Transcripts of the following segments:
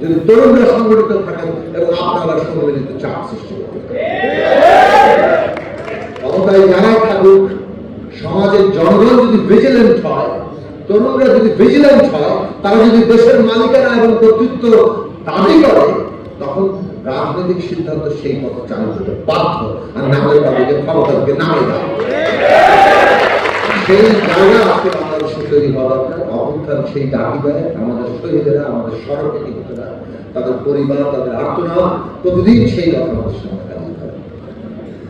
যদি তরুণরা সংগঠিত থাকেন এবং আপনারা সম্মিলিত চাপ সৃষ্টি করতে ক্ষমতায় যারাই থাকুক, সমাজের জনগণ যদি ভিজিলেন্ট হয়, তরুণরা যদি ভিজিলেন্ট হয়, তারা যদি দেশের মালিকানা এবং কর্তৃত্ব দাবি করে, তখন রাজনৈতিক সিদ্ধান্ত সেই পথে চালু হতে বাধ্য, আর না হলে তাদেরকে ক্ষমতা থেকে নামিয়ে দেওয়া। সেই জায়গা আজকে বাংলাদেশে তৈরি হওয়া দরকার। অভ্যুত্থান সেই ডাকি দেয় আমাদের শহীদেরা, আমাদের সড়কে নিহতরা, তাদের পরিবার, তাদের আর্তনাদ প্রতিদিন সেই কথা আমাদের সামনে দাঁড়িয়ে করে।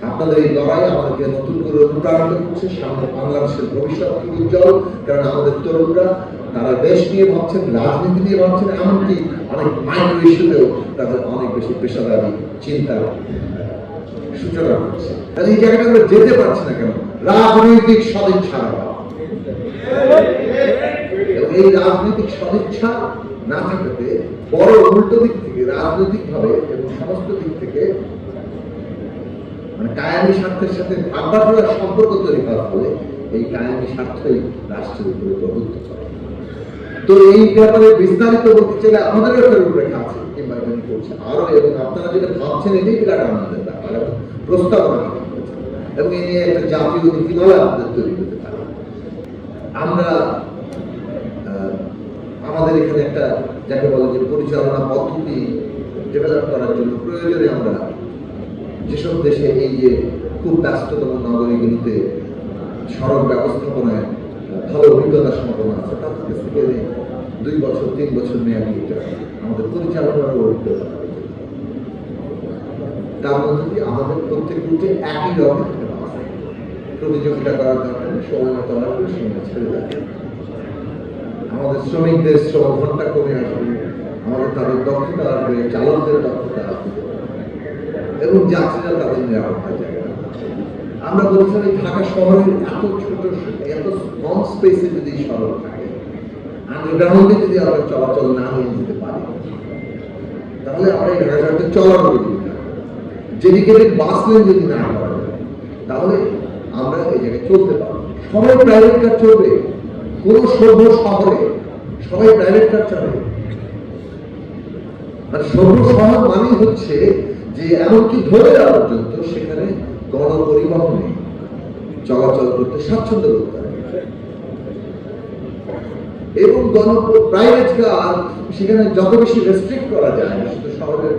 আপনাদের এই লড়াই আমাদেরকে নতুন করে অনুপ্রাণিত করছে। সামনে বাংলাদেশের ভবিষ্যৎ উজ্জ্বল, কারণ আমাদের তরুণরা তারা দেশ নিয়ে ভাবছেন, রাজনীতি নিয়ে ভাবছেন, এমনকি অনেক মাইক্রো ইস্যুতেও তাদের অনেক বেশি পেশাদারি চিন্তার সূচনা করছে। এই জায়গাটা আমরা যেতে পারছি না কেন? রাজনৈতিক সদিচ্ছা। এই রাজনৈতিক সদিচ্ছা না থাকতে বড় উল্টো দিক থেকে রাজনৈতিক ভাবে এবং সমস্ত দিক থেকে মানে কায়ামী স্বার্থের সাথে ভাগবাটোয়ার সম্পর্ক তৈরি করার ফলে এই কায়ামী স্বার্থই রাষ্ট্রের উপরে প্রভুত্ব করে। তো এই ব্যাপারে বিস্তারিত বলতে চাইলে আমাদের একটা রূপরেখা আছে কিংবা এখানে করছে আরো, এবং আপনারা যেটা ভাবছেন এটাই বিরাট আনন্দের ব্যাপার এবং প্রস্তাবনা এবং এই নিয়ে একটা জাতীয় নীতিমালা আমাদের তৈরি করতে পারে। আমরা আমাদের এখানে একটা যাকে বলে যে পরিচালনা পদ্ধতি ডেভেলপ করার জন্য প্রয়োজনে আমরা যেসব দেশে এই যে খুব ব্যস্ততম নগরীগুলিতে সড়ক ব্যবস্থাপনায় ভালো অভিজ্ঞতা সম্পন্ন আছে, তাদের কাছ থেকে 2 বছর 3 বছর মেয়াদি আমাদের পরিচালনার অভিজ্ঞতা, তার মধ্যে দিয়ে আমাদের প্রত্যেক রুটে একই রকম প্রতিযোগিতা করার দরকার, সময় মতো আসবে, সময় ছেড়ে যাবে। আমাদের শ্রমিকদের শ্রম ঘন্টা কমে আসবে, আমাদের তাদের দক্ষতা আসবে, চালকদের দক্ষতা আসবে এবং যাত্রীরা তাদের নিরাপত্তা জায়গা। আমরা বলছিলাম এই ঢাকা শহরের এত ছোট এত কম স্পেসে যদি সড়ক থাকে, আন্ডারগ্রাউন্ডে যদি আমরা চলাচল না নিয়ে যেতে পারি, তাহলে আমরা এই ঢাকা শহরটা চলার যদি ডেডিকেটেড বাস লেন যদি না করা যায়, তাহলে আমরা এই জায়গায় চলতে পারবো। সবাই প্রাইভেট কার চলবে, কোন সভ্য শহরে সবাই প্রাইভেট কার চলে। আর সভ্য শহর মানে হচ্ছে যে এমনকি ধরে যাওয়া পর্যন্ত সেখানে গণপরিবহনে চলাচল করতে স্বাচ্ছন্দ্য বোধ করে এবং প্রাইভেট কার সেখানে যত বেশি রেস্ট্রিক্ট করা যায় শুধু শহরের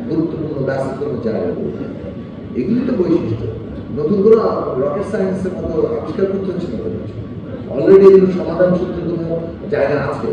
গুরুত্বপূর্ণ ব্যস্ততম জায়গা, এগুলি তো বৈশিষ্ট্য। নতুন করে রকেট সায়েন্সের মতো আবিষ্কার করতে হচ্ছে না, অলরেডি এগুলো সমাধান সূত্রে কোনো জায়গা আছে।